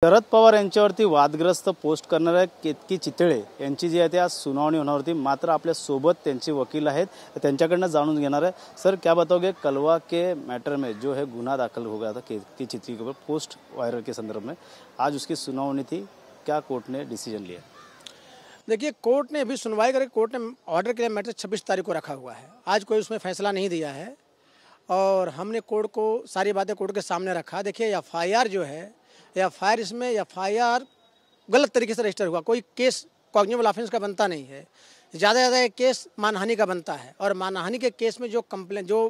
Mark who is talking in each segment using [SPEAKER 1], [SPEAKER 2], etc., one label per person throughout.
[SPEAKER 1] शरद पवार यांच्यावरती वादग्रस्त पोस्ट करणाऱ्या केतकी चितळे यांची जी आहे ती आज सुनावणी होणार होती। मात्र आपल्या सोबत त्यांचे वकील आहेत, त्यांच्याकडनं जाणून घेणार है। सर, क्या बताओगे कलवा के मैटर में जो है गुना दाखिल हो गया था केतकी चितळे के ऊपर पोस्ट वायरल के संदर्भ में, आज उसकी सुनावणी थी, क्या कोर्ट ने डिसीजन लिया?
[SPEAKER 2] देखिए, कोर्ट ने अभी सुनवाई करके कोर्ट ने ऑर्डर के लिए मैटर 26 तारीख को रखा हुआ है। आज कोई उसमें फैसला नहीं दिया है और हमने कोर्ट को सारी बातें कोर्ट के सामने रखा। देखिए, एफआईआर जो है, एफआईआर इसमें एफआईआर गलत तरीके से रजिस्टर हुआ। कोई केस कॉग्निबल ऑफेंस का बनता नहीं है। ज़्यादा से ज़्यादा एक केस मानहानि का बनता है और मानहानि के केस में जो कंप्लेन जो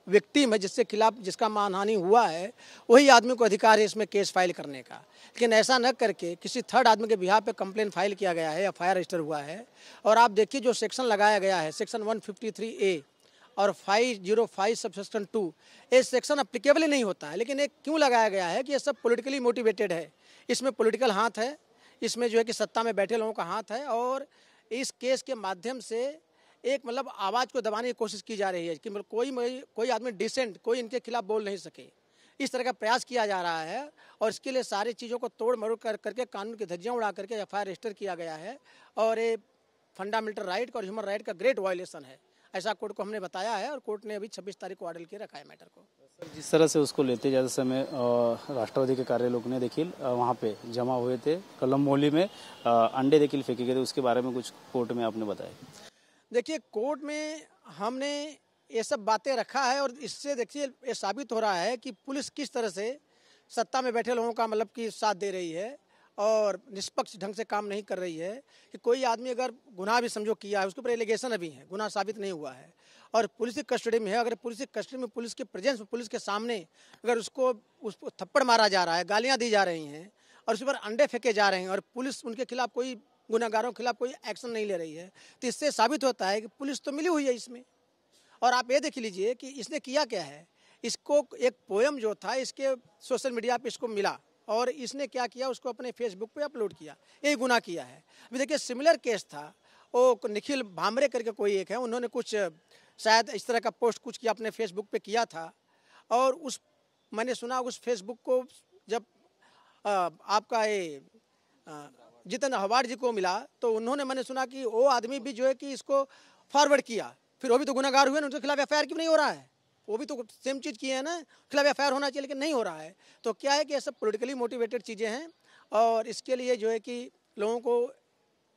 [SPEAKER 2] विक्टिम है, जिससे खिलाफ जिसका मानहानि हुआ है, वही आदमी को अधिकार है इसमें केस फाइल करने का। लेकिन ऐसा न करके किसी थर्ड आदमी के बिहाफ पे कंप्लेन फाइल किया गया है, एफआईआर रजिस्टर हुआ है। और आप देखिए जो सेक्शन लगाया गया है, सेक्शन 153A और 505 सबसेक्शन 2, ये सेक्शन अप्लीकेबल ही नहीं होता है। लेकिन एक क्यों लगाया गया है कि ये सब पॉलिटिकली मोटिवेटेड है। इसमें पॉलिटिकल हाथ है, इसमें जो है कि सत्ता में बैठे लोगों का हाथ है और इस केस के माध्यम से एक मतलब आवाज़ को दबाने की कोशिश की जा रही है कि मतलब कोई आदमी डिसेंट कोई इनके खिलाफ बोल नहीं सके। इस तरह का प्रयास किया जा रहा है और इसके लिए सारी चीज़ों को तोड़ मरोड़ करके कानून की धज्जियाँ उड़ा करके एफआईआर रजिस्टर किया गया है और ये फंडामेंटल राइट और ह्यूमन राइट का ग्रेट वायलेशन है। ऐसा कोर्ट को हमने बताया है और कोर्ट ने अभी 26 तारीख को ऑर्डर किए रखा है मैटर को।
[SPEAKER 1] जिस तरह से उसको लेते जाते समय राष्ट्रवादी के कार्य लोग ने देखिल वहाँ पे जमा हुए थे, कलम मोहल्ली में अंडे देखिल फेंके गए थे, उसके बारे में कुछ कोर्ट में आपने बताया?
[SPEAKER 2] देखिए, कोर्ट में हमने ये सब बातें रखा है और इससे देखिए ये साबित हो रहा है कि पुलिस किस तरह से सत्ता में बैठे लोगों का मतलब कि साथ दे रही है और निष्पक्ष ढंग से काम नहीं कर रही है। कि कोई आदमी अगर गुनाह भी समझो किया है, उसके ऊपर एलिगेशन अभी है, गुनाह साबित नहीं हुआ है और पुलिस की कस्टडी में है। अगर पुलिस की कस्टडी में पुलिस के प्रेजेंस में पुलिस के सामने अगर उसको थप्पड़ मारा जा रहा है, गालियाँ दी जा रही हैं और उसके ऊपर अंडे फेंके जा रहे हैं और पुलिस उनके खिलाफ कोई गुनाहगारों के खिलाफ कोई एक्शन नहीं ले रही है, तो इससे साबित होता है कि पुलिस तो मिली हुई है इसमें। और आप ये देख लीजिए कि इसने किया क्या है। इसको एक पोएम जो था इसके सोशल मीडिया पे इसको मिला और इसने क्या किया, उसको अपने फेसबुक पे अपलोड किया, यही गुनाह किया है। अभी देखिए सिमिलर केस था, वो निखिल भामरे करके कोई एक है, उन्होंने कुछ शायद इस तरह का पोस्ट कुछ किया अपने फेसबुक पे किया था और उस मैंने सुना उस फेसबुक को जब आपका ये जितन अवार्ड जी को मिला तो उन्होंने मैंने सुना कि वो आदमी भी जो है कि इसको फॉरवर्ड किया, फिर वो भी तो गुनाहगार हुए ना, उनके खिलाफ एफआईआर क्यों नहीं हो रहा है? वो भी तो सेम चीज़ किए हैं ना, खिलाफ एफआईआर होना चाहिए लेकिन नहीं हो रहा है। तो क्या है कि ये सब पॉलिटिकली मोटिवेटेड चीज़ें हैं और इसके लिए जो है कि लोगों को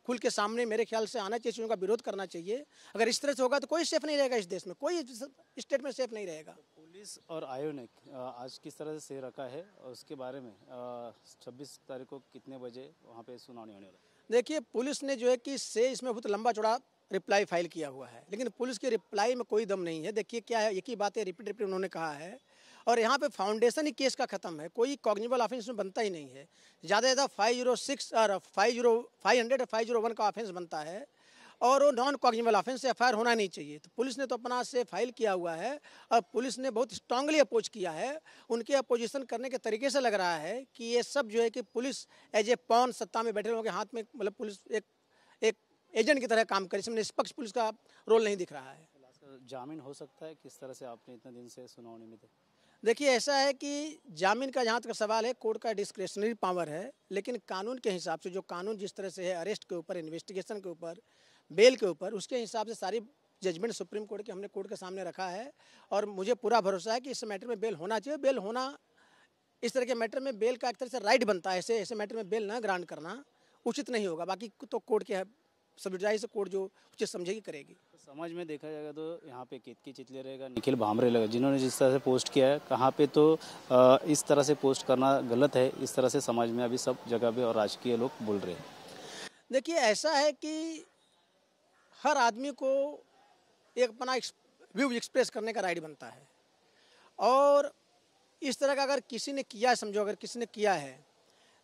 [SPEAKER 2] खुल के सामने मेरे ख्याल से आना चाहिए, चीज़ों का विरोध करना चाहिए। अगर इस तरह से होगा तो कोई सेफ नहीं रहेगा इस देश में, कोई स्टेट में सेफ नहीं रहेगा।
[SPEAKER 1] पुलिस और आयोग ने आज किस तरह से रखा है और उसके बारे में 26 तारीख को कितने बजे वहाँ पे सुनावनी होने वाला है?
[SPEAKER 2] देखिए, पुलिस ने जो है कि इसमें बहुत लंबा चौड़ा रिप्लाई फाइल किया हुआ है, लेकिन पुलिस के रिप्लाई में कोई दम नहीं है। देखिए क्या है, एक ही बात है, रिपीट उन्होंने कहा है और यहाँ पे फाउंडेशन ही केस का खत्म है, कोई कॉग्निबल ऑफेंस में बनता ही नहीं है। ज़्यादा से ज़्यादा 506 और 500 और 501 का ऑफेंस बनता है और वो नॉन कॉग्निबल ऑफेंस से एफआईआर होना नहीं चाहिए। तो पुलिस ने तो अपना से फाइल किया हुआ है और पुलिस ने बहुत स्ट्रांगली अपोज किया है। उनके अपोजिशन करने के तरीके से लग रहा है कि ये सब जो है कि पुलिस एज ए पॉन सत्ता में बैठे लोगों के हाथ में मतलब पुलिस एक एजेंट की तरह काम करे, इसमें निष्पक्ष पुलिस का रोल नहीं दिख रहा है।
[SPEAKER 1] जामीन हो सकता है? किस तरह से आपने इतने दिन से सुनावनी में थे?
[SPEAKER 2] देखिए ऐसा है कि जामीन का जहाँ तक सवाल है, कोर्ट का डिस्क्रिशनरी पावर है, लेकिन कानून के हिसाब से जो कानून जिस तरह से है, अरेस्ट के ऊपर, इन्वेस्टिगेशन के ऊपर, बेल के ऊपर, उसके हिसाब से सारी जजमेंट सुप्रीम कोर्ट के हमने कोर्ट के सामने रखा है और मुझे पूरा भरोसा है कि इस मैटर में बेल होना चाहिए। बेल होना, इस तरह के मैटर में बेल का एक तरह से राइट बनता है, ऐसे मैटर में बेल ना ग्रांट करना उचित नहीं होगा। बाकी तो कोर्ट के सब्सिडाइज से कोर्ट जो उचित समझेगी करेगी।
[SPEAKER 1] तो समाज में देखा जाएगा तो यहाँ पे केतकी चितले रहेगा, निखिल भामरे रहेगा, जिन्होंने जिस तरह से पोस्ट किया है, कहाँ पे तो इस तरह से पोस्ट करना गलत है, इस तरह से समाज में अभी सब जगह पे और राजकीय लोग बोल रहे हैं।
[SPEAKER 2] देखिए ऐसा है कि हर आदमी को एक अपना व्यू एक्सप्रेस करने का राइट बनता है और इस तरह का अगर किसी ने किया है, समझो अगर किसी ने किया है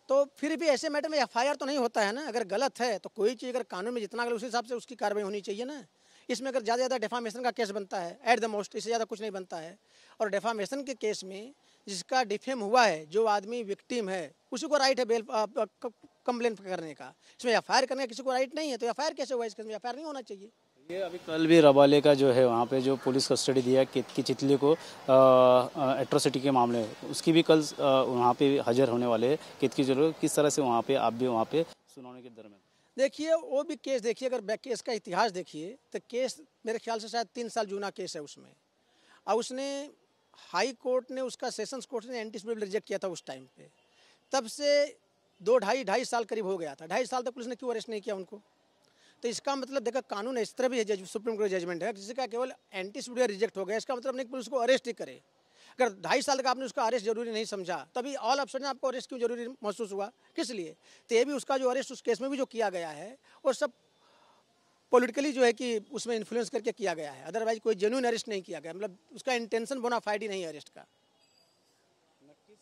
[SPEAKER 2] तो फिर भी ऐसे मैटर में एफआईआर तो नहीं होता है ना। अगर गलत है तो कोई चीज़ अगर कानून में जितना गलत उस हिसाब से उसकी कार्रवाई होनी चाहिए ना। इसमें अगर ज़्यादा ज़्यादा डेफामेशन का केस बनता है एट द मोस्ट, इससे ज़्यादा कुछ नहीं बनता है। और डेफामेशन के केस में जिसका डिफेम हुआ है, जो आदमी विक्टिम है, उसी को राइट है बेल कंप्लेन करने का। इसमें एफआईआर करने का किसी को राइट नहीं है, तो एफआईआर कैसे हुआ? इसके एफआईआर नहीं होना चाहिए।
[SPEAKER 1] ये अभी कल भी रबाले का जो है वहाँ पे जो पुलिस कस्टडी दिया है केतकी चितले को एट्रोसिटी के मामले में, उसकी भी कल वहाँ पे हाजिर होने वाले हैं केतकी चितले। किस तरह से वहाँ पे आप भी वहाँ पे सुनाने के दरमियान
[SPEAKER 2] देखिए वो भी केस देखिए, अगर बैक केस का इतिहास देखिए तो केस मेरे ख्याल से शायद 3 साल जूना केस है उसमें। और उसने हाई कोर्ट ने उसका सेशंस कोर्ट ने एंटीसिपेटली रिजेक्ट किया था उस टाइम पे। तब से 2 ढाई साल करीब हो गया था। 2.5 साल तक पुलिस ने क्यों अरेस्ट नहीं किया उनको? तो इसका मतलब देखा कानून इस तरह भी है, सुप्रीम कोर्ट जजमेंट है जिसका केवल एंटीसिपेटली रिजेक्ट हो गया, इसका मतलब नहीं कि पुलिस को अरेस्ट ही करे। अगर 2.5 साल तक आपने उसका अरेस्ट जरूरी नहीं समझा, तभी ऑल ऑफ सडन आपको अरेस्ट क्यों जरूरी महसूस हुआ, किस लिए? तो ये भी उसका जो अरेस्ट उस केस में भी जो किया गया है वो सब पॉलिटिकली जो है कि उसमें इन्फ्लुएंस करके किया गया है। अदरवाइज कोई जेन्युइन अरेस्ट नहीं किया गया, मतलब उसका इंटेंशन बोनाफाइड ही नहीं है अरेस्ट का।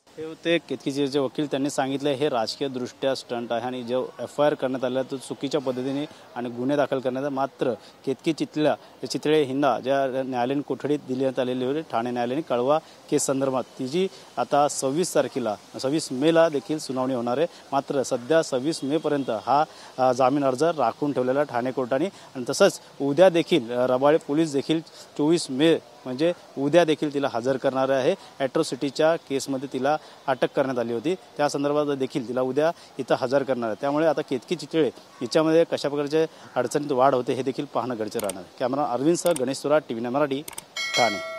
[SPEAKER 1] हे होते केतकीचे वकील, त्यांनी सांगितलं हे राजकीय दृष्ट्या स्टंट आहे आणि जो FIR करण्यात आला तो चुकीच्या पद्धतीने आणि गुन्हे दाखल करण्यात आले। मात्र केतकी चितळे हिंदा ज्या न्यायालयीन कोठडीत दिण्यात आलेली होती ठाणे न्यायालयाने कळवा केस संदर्भात, तिची आता 26 मेला देखील सुनावणी होणार आहे। मात्र सध्या 26 मे पर्यंत हा जामीन अर्ज राखून ठेवलेला ठाणे कोर्टाने आणि तसंच उद्या देखील रबाळे पोलीस देखील 24 मे म्हणजे उद्या देखील तिला हजर करणार आहे। एट्रोसिटीच्या केसमध्ये तिला अटक करण्यात आली होती, त्या संदर्भात देखील तिला उद्या इथं हजर करणार आहे। त्यामुळे आता केतकी चितळे हिच्यामध्ये कशा प्रकारचे अडचणीत वाढ होते हे देखील पाहणं गरजेचं राहणार आहे। कॅमेरा अरविंद सह गणेश सुराट, TV9 मराठी, ठाणे।